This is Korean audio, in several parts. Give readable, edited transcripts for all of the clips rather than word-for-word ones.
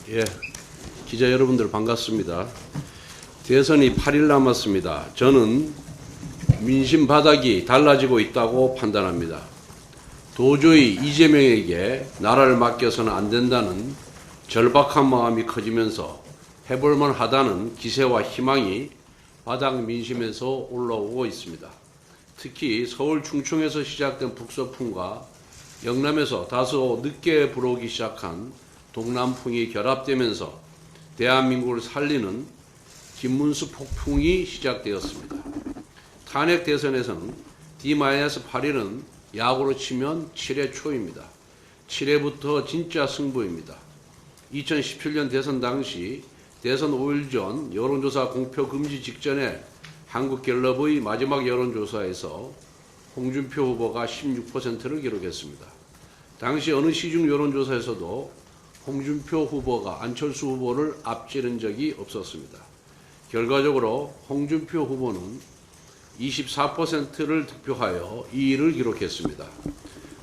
예, 기자 여러분들 반갑습니다. 대선이 8일 남았습니다. 저는 민심 바닥이 달라지고 있다고 판단합니다. 도저히 이재명에게 나라를 맡겨서는 안 된다는 절박한 마음이 커지면서 해볼만 하다는 기세와 희망이 바닥 민심에서 올라오고 있습니다. 특히 서울 충청에서 시작된 북서풍과 영남에서 다소 늦게 불어오기 시작한 동남풍이 결합되면서 대한민국을 살리는 김문수 폭풍이 시작되었습니다. 탄핵 대선에서는 D-8일은 야구로 치면 7회 초입니다. 7회부터 진짜 승부입니다. 2017년 대선 당시 대선 5일 전 여론조사 공표 금지 직전에 한국갤럽의 마지막 여론조사에서 홍준표 후보가 16%를 기록했습니다. 당시 어느 시중 여론조사에서도 홍준표 후보가 안철수 후보를 앞지른 적이 없었습니다. 결과적으로 홍준표 후보는 24%를 득표하여 2위를 기록했습니다.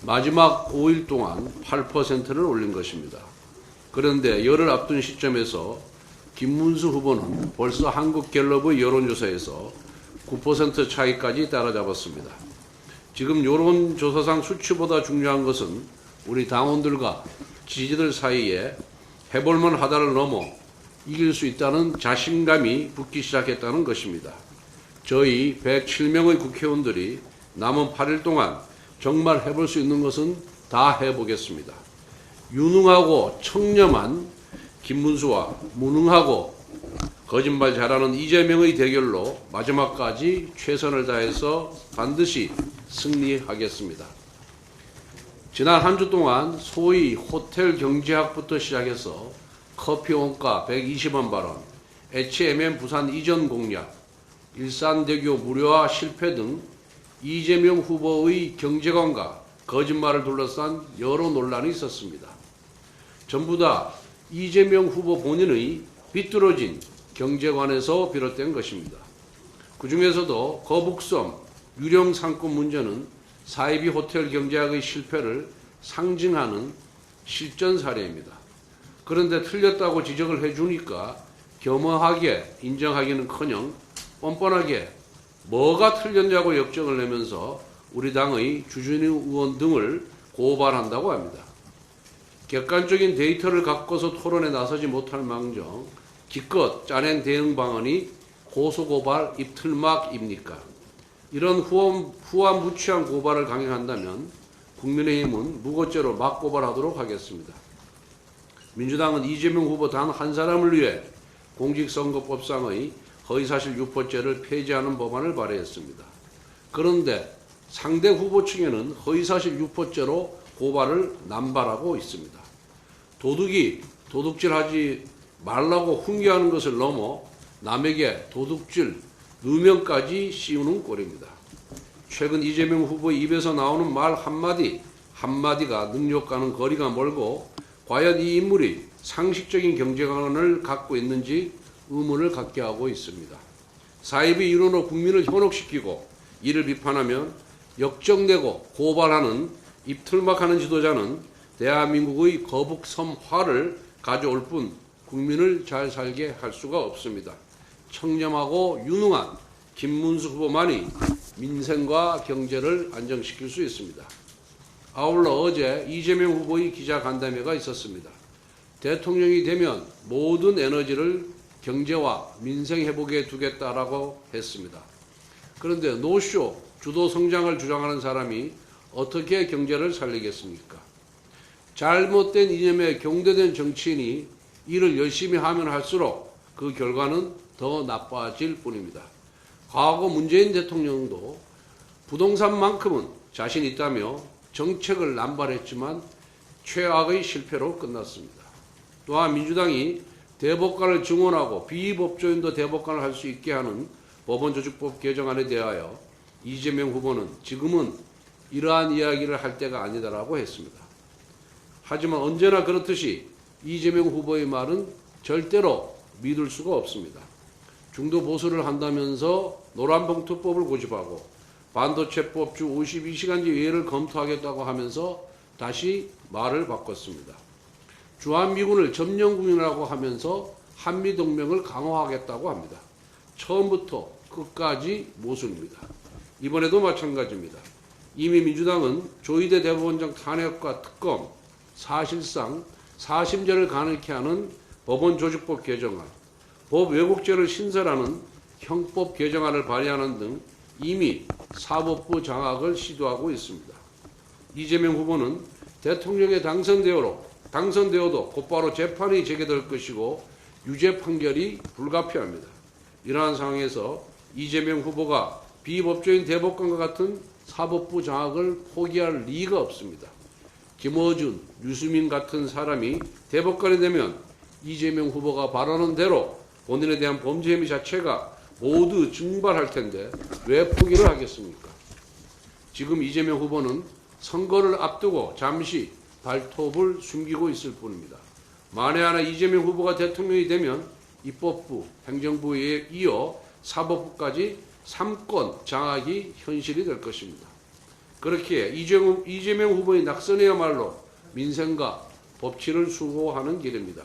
마지막 5일 동안 8%를 올린 것입니다. 그런데 열흘 앞둔 시점에서 김문수 후보는 벌써 한국갤럽의 여론조사에서 9% 차이까지 따라잡았습니다. 지금 여론조사상 수치보다 중요한 것은 우리 당원들과 지지들 사이에 해볼만 하다를 넘어 이길 수 있다는 자신감이 붙기 시작했다는 것입니다. 저희 107명의 국회의원들이 남은 8일 동안 정말 해볼 수 있는 것은 다 해보겠습니다. 유능하고 청렴한 김문수와 무능하고 거짓말 잘하는 이재명의 대결로 마지막까지 최선을 다해서 반드시 승리하겠습니다. 지난 한 주 동안 소위 호텔 경제학부터 시작해서 커피 원가 120원 발언, HMM 부산 이전 공약, 일산대교 무료화 실패 등 이재명 후보의 경제관과 거짓말을 둘러싼 여러 논란이 있었습니다. 전부 다 이재명 후보 본인의 비뚤어진 경제관에서 비롯된 것입니다. 그 중에서도 거북섬 유령 상권 문제는 사이비 호텔 경제학의 실패를 상징하는 실전 사례입니다. 그런데 틀렸다고 지적을 해주니까 겸허하게 인정하기는커녕 뻔뻔하게 뭐가 틀렸냐고 역정을 내면서 우리 당의 주진우 의원 등을 고발한다고 합니다. 객관적인 데이터를 갖고서 토론에 나서지 못할 망정 기껏 짜낸 대응 방안이 고소고발 입틀막입니까? 이런 후안무치한 고발을 강행한다면 국민의힘은 무고죄로 막고발하도록 하겠습니다. 민주당은 이재명 후보 단 한 사람을 위해 공직선거법상의 허위사실 유포죄를 폐지하는 법안을 발의했습니다. 그런데 상대 후보 측에는 허위사실 유포죄로 고발을 남발하고 있습니다. 도둑이 도둑질하지 말라고 훈계하는 것을 넘어 남에게 도둑질 누명까지 씌우는 꼴입니다. 최근 이재명 후보의 입에서 나오는 말 한마디가 능력과는 거리가 멀고 과연 이 인물이 상식적인 경제관을 갖고 있는지 의문을 갖게 하고 있습니다. 사이비 이론으로 국민을 현혹시키고 이를 비판하면 역정내고 고발하는 입틀막하는 지도자는 대한민국의 거북섬화를 가져올 뿐 국민을 잘 살게 할 수가 없습니다. 청렴하고 유능한 김문수 후보만이 민생과 경제를 안정시킬 수 있습니다. 아울러 어제 이재명 후보의 기자간담회가 있었습니다. 대통령이 되면 모든 에너지를 경제와 민생 회복에 두겠다라고 했습니다. 그런데 노쇼, 주도 성장을 주장하는 사람이 어떻게 경제를 살리겠습니까? 잘못된 이념에 경도된 정치인이 일을 열심히 하면 할수록 그 결과는 더 나빠질 뿐입니다. 과거 문재인 대통령도 부동산만큼은 자신 있다며 정책을 남발했지만 최악의 실패로 끝났습니다. 또한 민주당이 대법관을 증원하고 비법조인도 대법관을 할 수 있게 하는 법원조직법 개정안에 대하여 이재명 후보는 지금은 이러한 이야기를 할 때가 아니다라고 했습니다. 하지만 언제나 그렇듯이 이재명 후보의 말은 절대로 믿을 수가 없습니다. 중도 보수를 한다면서 노란봉투법을 고집하고 반도체법 주 52시간제 예를 검토하겠다고 하면서 다시 말을 바꿨습니다. 주한미군을 점령군이라고 하면서 한미동맹을 강화하겠다고 합니다. 처음부터 끝까지 모순입니다. 이번에도 마찬가지입니다. 이미 민주당은 조희대 대법원장 탄핵과 특검, 사실상 사심제를 가능케 하는 법원조직법 개정안, 법 왜곡죄를 신설하는 형법 개정안을 발의하는 등 이미 사법부 장악을 시도하고 있습니다. 이재명 후보는 대통령에 당선되어도 곧바로 재판이 재개될 것이고 유죄 판결이 불가피합니다. 이러한 상황에서 이재명 후보가 비법조인 대법관과 같은 사법부 장악을 포기할 리가 없습니다. 김어준, 유수민 같은 사람이 대법관이 되면 이재명 후보가 바라는 대로 본인에 대한 범죄 혐의 자체가 모두 증발할 텐데 왜 포기를 하겠습니까? 지금 이재명 후보는 선거를 앞두고 잠시 발톱을 숨기고 있을 뿐입니다. 만에 하나 이재명 후보가 대통령이 되면 입법부, 행정부에 이어 사법부까지 3권 장악이 현실이 될 것입니다. 그렇게 이재명 후보의 낙선이야말로 민생과 법치를 수호하는 길입니다.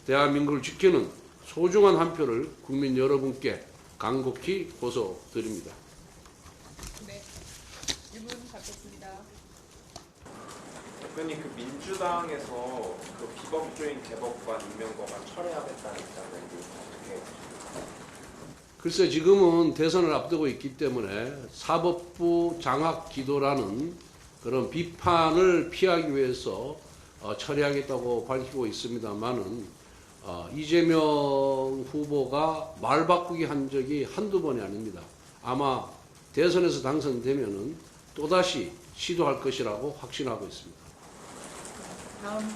대한민국을 지키는 소중한 한 표를 국민 여러분께 간곡히 호소드립니다. 네, 질문 받겠습니다. 대표님, 그 민주당에서 그 비법조인 대법관 임명권을 철회하겠다는 입장을 어떻게? 글쎄 지금은 대선을 앞두고 있기 때문에 사법부 장악 기도라는 그런 비판을 피하기 위해서 처리하겠다고 밝히고 있습니다만은 이재명 후보가 말 바꾸기 한 적이 한두 번이 아닙니다. 아마 대선에서 당선되면은 또다시 시도할 것이라고 확신하고 있습니다. 다음.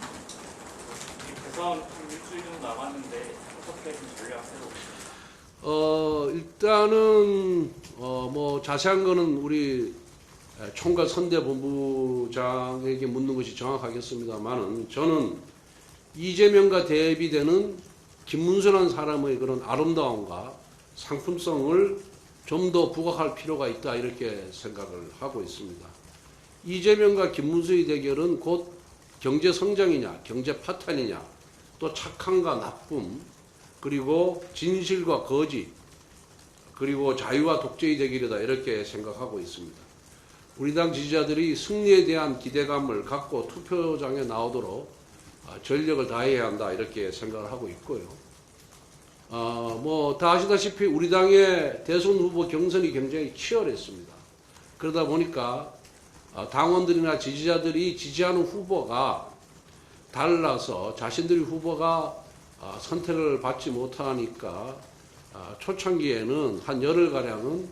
대선 일주일 정도 남았는데 어떻게 좀 전략 세우고 있습니까? 일단은 뭐 자세한 거는 우리 총괄 선대본부장에게 묻는 것이 정확하겠습니다만은 저는 이재명과 대비되는 김문수라는 사람의 그런 아름다움과 상품성을 좀 더 부각할 필요가 있다 이렇게 생각을 하고 있습니다. 이재명과 김문수의 대결은 곧 경제 성장이냐, 경제 파탄이냐, 또 착함과 나쁨, 그리고 진실과 거짓, 그리고 자유와 독재의 대결이다 이렇게 생각하고 있습니다. 우리 당 지지자들이 승리에 대한 기대감을 갖고 투표장에 나오도록 전력을 다해야 한다 이렇게 생각을 하고 있고요. 뭐 다 아시다시피 우리 당의 대선 후보 경선이 굉장히 치열했습니다. 그러다 보니까 당원들이나 지지자들이 지지하는 후보가 달라서 자신들의 후보가 선택을 받지 못하니까 초창기에는 한 열흘가량은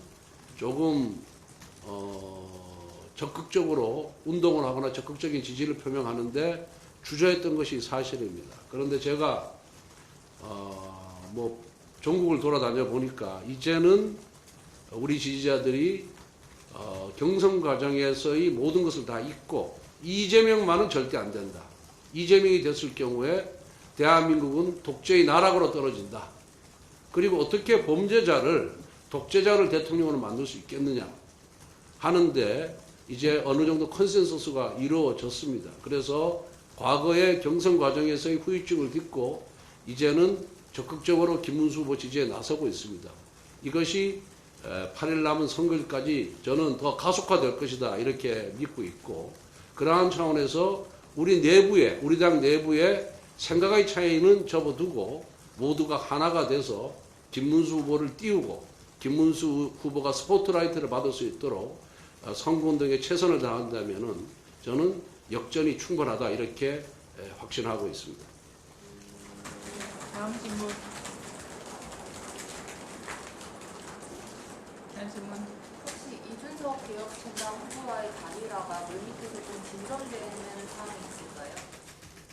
조금 적극적으로 운동을 하거나 적극적인 지지를 표명하는데 주저했던 것이 사실입니다. 그런데 제가 뭐 전국을 돌아다녀 보니까 이제는 우리 지지자들이 경선 과정에서의 모든 것을 다 잊고 이재명만은 절대 안 된다. 이재명이 됐을 경우에 대한민국은 독재의 나락으로 떨어진다. 그리고 어떻게 범죄자를 독재자를 대통령으로 만들 수 있겠느냐 하는데 이제 어느 정도 컨센서스가 이루어졌습니다. 그래서 과거의 경선 과정에서의 후유증을 딛고 이제는 적극적으로 김문수 후보 지지에 나서고 있습니다. 이것이 8일 남은 선거일까지 저는 더 가속화될 것이다 이렇게 믿고 있고, 그러한 차원에서 우리 당 내부의 생각의 차이는 접어두고 모두가 하나가 돼서 김문수 후보를 띄우고 김문수 후보가 스포트라이트를 받을 수 있도록 선거운동에 최선을 다한다면은 저는 역전이 충분하다 이렇게 확신하고 있습니다. 다음 질문. 다음 질문. 혹시 이준석 개혁신당 후보와의 단일화가 물밑에서 좀 진전되는 상황이 있을까요?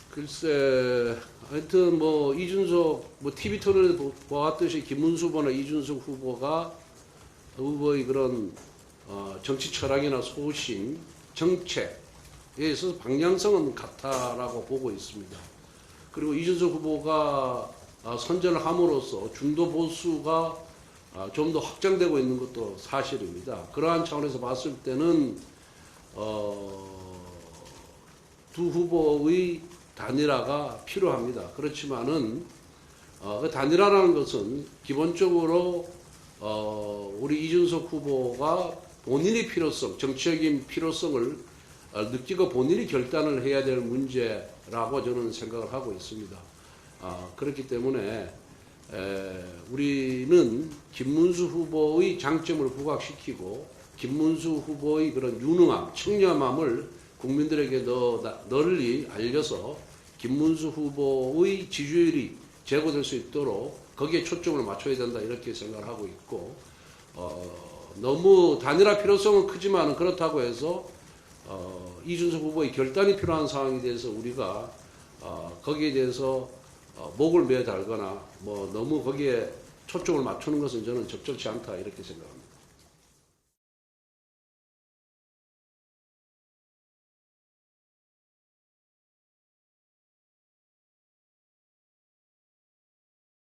글쎄, 하여튼 뭐 이준석 TV 토론에 보았듯이 김문수 후보나 이준석 후보의 그런 정치 철학이나 소신, 정책에 있어서 방향성은 같다라고 보고 있습니다. 그리고 이준석 후보가 선전을 함으로써 중도 보수가 좀 더 확장되고 있는 것도 사실입니다. 그러한 차원에서 봤을 때는 두 후보의 단일화가 필요합니다. 그렇지만은 그 단일화라는 것은 기본적으로 우리 이준석 후보가 본인의 필요성, 정치적인 필요성을 느끼고 본인이 결단을 해야 될 문제라고 저는 생각을 하고 있습니다. 그렇기 때문에 우리는 김문수 후보의 장점을 부각시키고 김문수 후보의 그런 유능함, 청렴함을 국민들에게 더 널리 알려서 김문수 후보의 지지율이 제고될 수 있도록 거기에 초점을 맞춰야 된다 이렇게 생각을 하고 있고 너무 단일화 필요성은 크지만 그렇다고 해서 이준석 후보의 결단이 필요한 상황에 대해서 우리가 거기에 대해서 목을 매달거나 뭐 너무 거기에 초점을 맞추는 것은 저는 적절치 않다 이렇게 생각합니다.